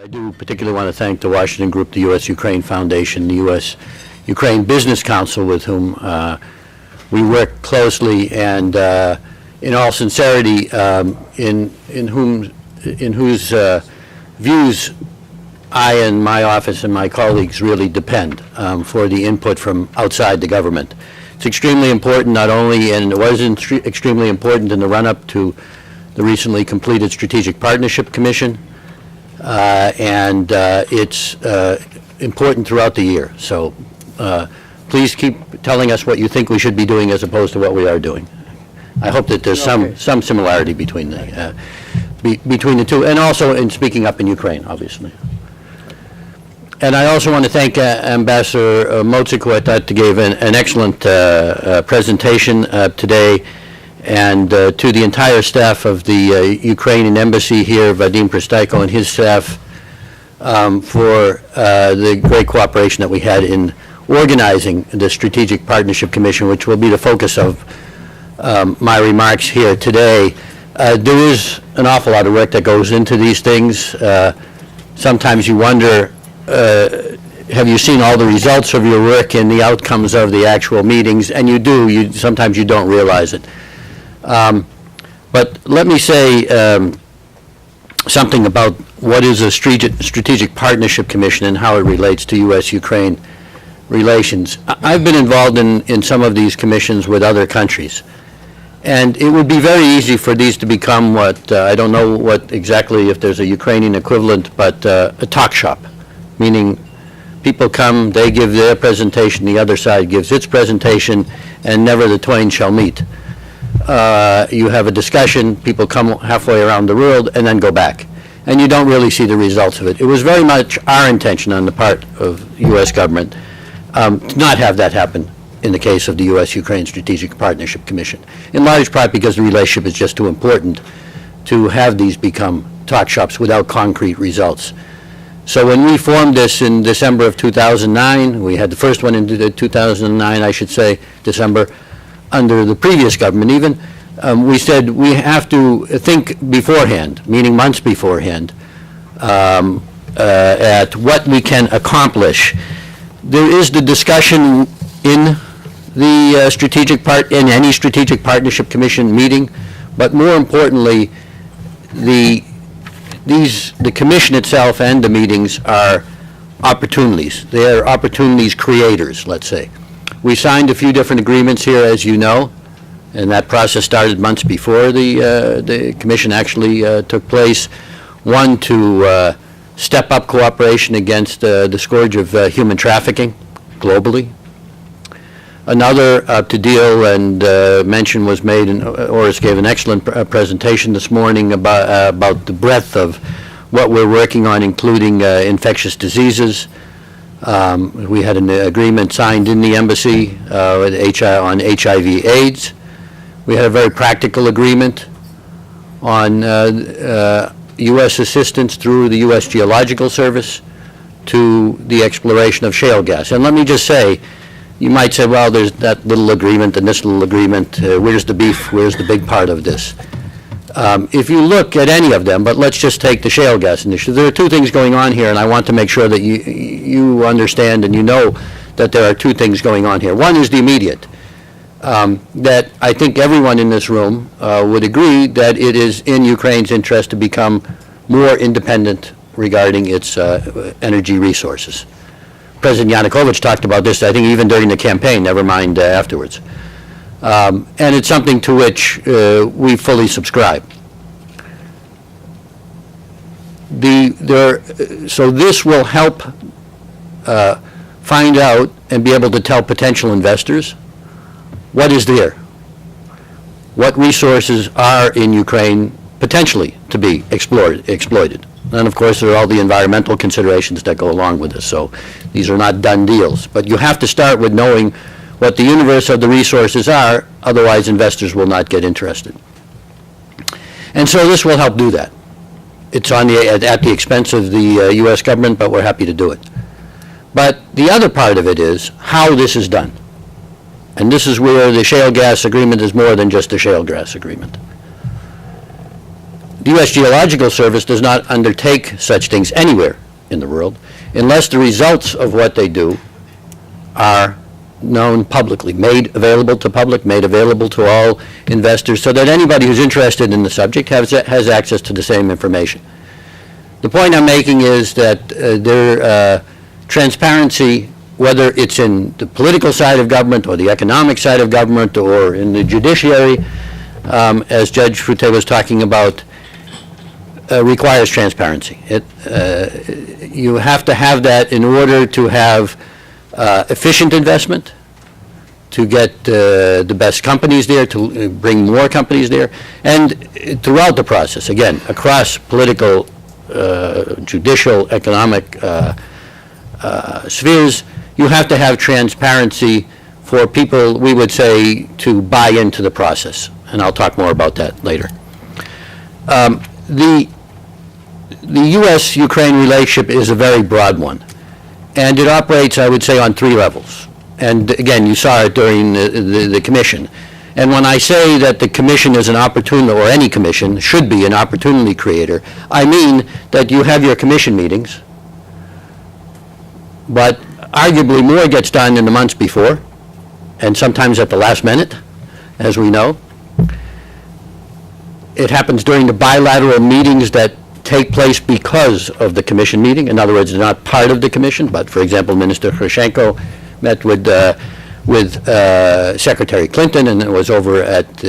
I do particularly want to thank the Washington Group, the U.S.-Ukraine Foundation, the U.S.-Ukraine Business Council, with whom we work closely, and in all sincerity, in whose views I and my office and my colleagues really depend for the input from outside the government. It's extremely important, not only, and it was extremely important in the run-up to the recently completed Strategic Partnership Commission, and it's important throughout the year. So please keep telling us what you think we should be doing as opposed to what we are doing. I hope that there's some similarity between the between the two, and also in speaking up in Ukraine, obviously. And I also want to thank Ambassador Motzik, who I thought gave an excellent presentation today, and to the entire staff of the Ukrainian embassy here, Vadim Pristaiko and his staff, for the great cooperation that we had in organizing the Strategic Partnership Commission, which will be the focus of my remarks here today. There is an awful lot of work that goes into these things. Sometimes you wonder, have you seen all the results of your work and the outcomes of the actual meetings? And you do. Sometimes you don't realize it. But let me say something about what is a Strategic Partnership Commission and how it relates to U.S.-Ukraine relations. I've been involved in some of these commissions with other countries. And it would be very easy for these to become what, I don't know what exactly, if there's a Ukrainian equivalent, but a talk shop, meaning people come, they give their presentation, the other side gives its presentation, and never the twain shall meet. You have a discussion, people come halfway around the world, and then go back. And you don't really see the results of it. It was very much our intention on the part of the U.S. government to not have that happen in the case of the U.S.-Ukraine Strategic Partnership Commission, in large part because the relationship is just too important to have these become talk shops without concrete results. So when we formed this in December of 2009, we had the first one in 2009, I should say, December, under the previous government even, we said we have to think beforehand, meaning months beforehand, at what we can accomplish. There is the discussion in the in any Strategic Partnership Commission meeting, but more importantly, the commission itself and the meetings are opportunities. They are opportunities creators, let's say. We signed a few different agreements here, as you know, and that process started months before the commission actually took place. One, to step up cooperation against the scourge of human trafficking globally. Another to deal, and mention was made, and Oris gave an excellent presentation this morning about the breadth of what we're working on, including infectious diseases. We had an agreement signed in the embassy on HIV/AIDS. We had a very practical agreement on U.S. assistance through the U.S. Geological Service to the exploration of shale gas. And let me just say, you might say, well, there's that little agreement and this little agreement. Where's the beef? Where's the big part of this? If you look at any of them, but let's just take the shale gas initiative, there are two things going on here, and I want to make sure that you understand and you know that there are two things going on here. One is the immediate, that I think everyone in this room would agree that it is in Ukraine's interest to become more independent regarding its energy resources. President Yanukovych talked about this, I think, even during the campaign, never mind afterwards. And it's something to which we fully subscribe. So this will help find out and be able to tell potential investors what is there, what resources are in Ukraine potentially to be exploited. And of course, there are all the environmental considerations that go along with this. So these are not done deals. But you have to start with knowing what the universe of the resources are, otherwise investors will not get interested. And so this will help do that. It's at the expense of the U.S. government, but we're happy to do it. But the other part of it is how this is done. And this is where the shale gas agreement is more than just a shale gas agreement. The U.S. Geological Service does not undertake such things anywhere in the world unless the results of what they do are known publicly, made available to public, made available to all investors, so that anybody who's interested in the subject has access to the same information. The point I'm making is that transparency, whether it's in the political side of government or the economic side of government or in the judiciary, as Judge Frutte was talking about, requires transparency. You have to have that in order to have efficient investment, to get the best companies there, to bring more companies there, and throughout the process, again, across political, judicial, economic spheres, you have to have transparency for people, we would say, to buy into the process. And I'll talk more about that later. The U.S.-Ukraine relationship is a very broad one. And it operates, I would say, on three levels. And again, you saw it during the commission. And when I say that the commission is an opportunity, or any commission should be an opportunity creator, I mean that you have your commission meetings, but arguably more gets done in the months before, and sometimes at the last minute, as we know. It happens during the bilateral meetings that take place because of the commission meeting. In other words, they're not part of the commission, but for example, Minister Hrushenko met with Secretary Clinton, and it was over at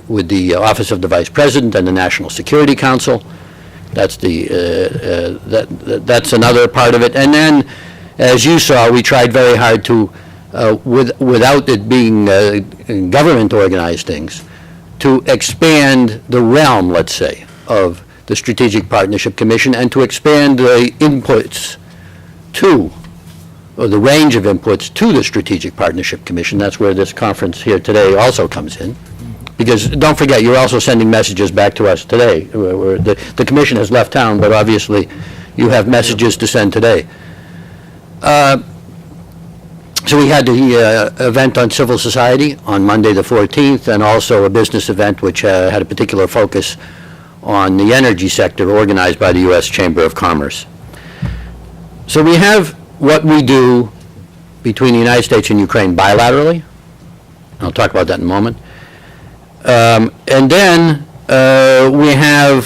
with the Office of the Vice President and the National Security Council. That's that's another part of it. And then, as you saw, we tried very hard to, without it being government organized things, to expand the realm, let's say, of the Strategic Partnership Commission, and to expand the inputs to, or the range of inputs to the Strategic Partnership Commission. That's where this conference here today also comes in. Because don't forget, you're also sending messages back to us today. The commission has left town, but obviously you have messages to send today. So we had the event on civil society on Monday the 14th, and also a business event which had a particular focus on the energy sector organized by the U.S. Chamber of Commerce. So we have what we do between the United States and Ukraine bilaterally. I'll talk about that in a moment. And then we have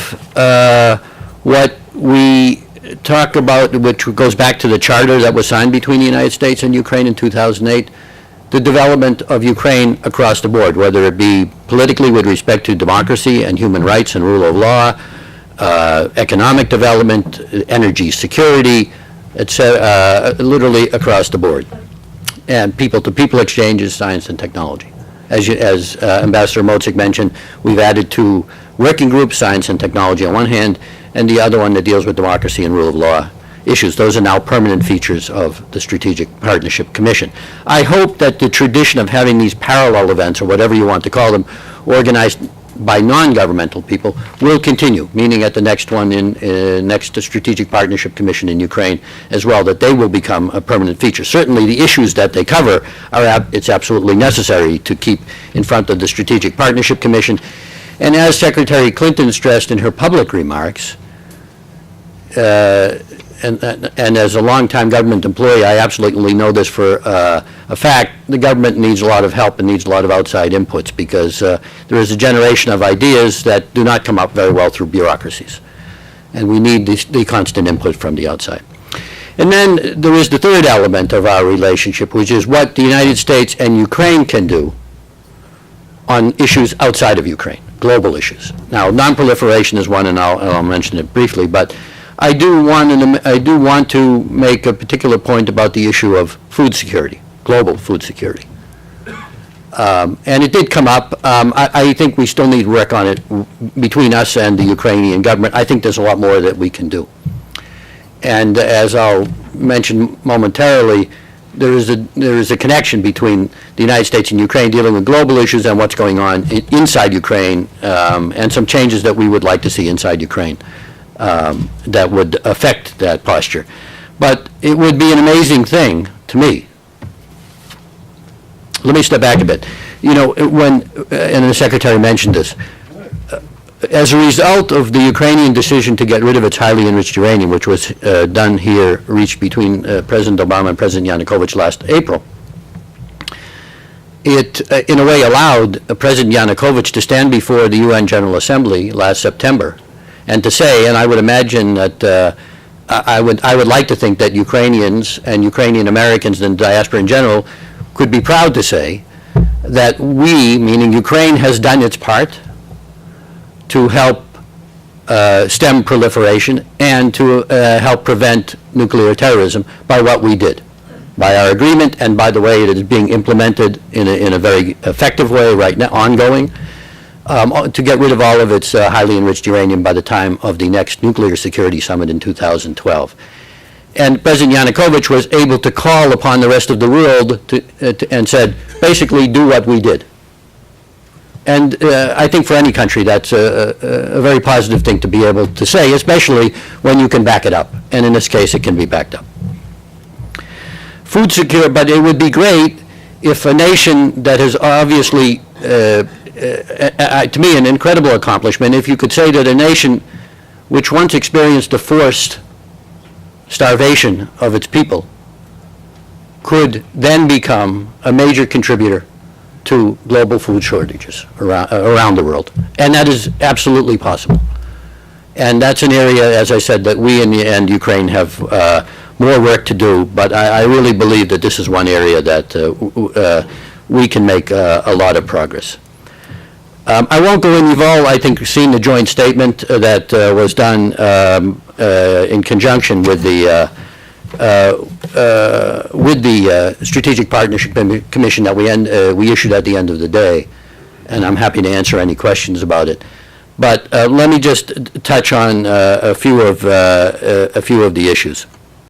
what we talk about, which goes back to the charter that was signed between the United States and Ukraine in 2008, the development of Ukraine across the board, whether it be politically with respect to democracy and human rights and rule of law, economic development, energy security, etc., literally across the board, and people-to-people exchanges, science and technology. As Ambassador Motzik mentioned, we've added two working groups, science and technology on one hand, and the other one that deals with democracy and rule of law issues. Those are now permanent features of the Strategic Partnership Commission. I hope that the tradition of having these parallel events, or whatever you want to call them, organized by non-governmental people will continue, meaning at the next one next to Strategic Partnership Commission in Ukraine as well, that they will become a permanent feature. Certainly the issues that they cover it's absolutely necessary to keep in front of the Strategic Partnership Commission. And as Secretary Clinton stressed in her public remarks, and as a longtime government employee, I absolutely know this for a fact, the government needs a lot of help and needs a lot of outside inputs, because there is a generation of ideas that do not come up very well through bureaucracies. And we need the constant input from the outside. And then there is the third element of our relationship, which is what the United States and Ukraine can do on issues outside of Ukraine, global issues. Now, non-proliferation is one, and I'll mention it briefly, but I do want to make a particular point about the issue of food security, global food security. And it did come up. I think we still need work on it between us and the Ukrainian government. I think there's a lot more that we can do. And as I'll mention momentarily, there is a connection between the United States and Ukraine dealing with global issues and what's going on inside Ukraine, and some changes that we would like to see inside Ukraine. That would affect that posture. But it would be an amazing thing to me. Let me step back a bit. You know, and the Secretary mentioned this, as a result of the Ukrainian decision to get rid of its highly enriched uranium, which was reached between President Obama and President Yanukovych last April, it, in a way, allowed President Yanukovych to stand before the UN General Assembly last September and to say, and I would imagine that I would like to think that Ukrainians and Ukrainian Americans and diaspora in general could be proud to say that we, meaning Ukraine, has done its part to help stem proliferation and to help prevent nuclear terrorism by what we did, by our agreement, and by the way it is being implemented in a very effective way right now, ongoing, to get rid of all of its highly enriched uranium by the time of the next Nuclear Security Summit in 2012. And President Yanukovych was able to call upon the rest of the world and said, basically, do what we did. And I think for any country that's a very positive thing to be able to say, especially when you can back it up. And in this case, it can be backed up. Food secure, but it would be great if a nation that has obviously, to me, an incredible accomplishment, if you could say that a nation which once experienced the forced starvation of its people could then become a major contributor to global food shortages around the world. And that is absolutely possible. And that's an area, as I said, that we and Ukraine have more work to do, but I really believe that this is one area that we can make a lot of progress. I won't go in. You've all, I think, seen the joint statement that was done in conjunction with the Strategic Partnership Commission that we issued at the end of the day, and I'm happy to answer any questions about it. But let me just touch on a few of the issues.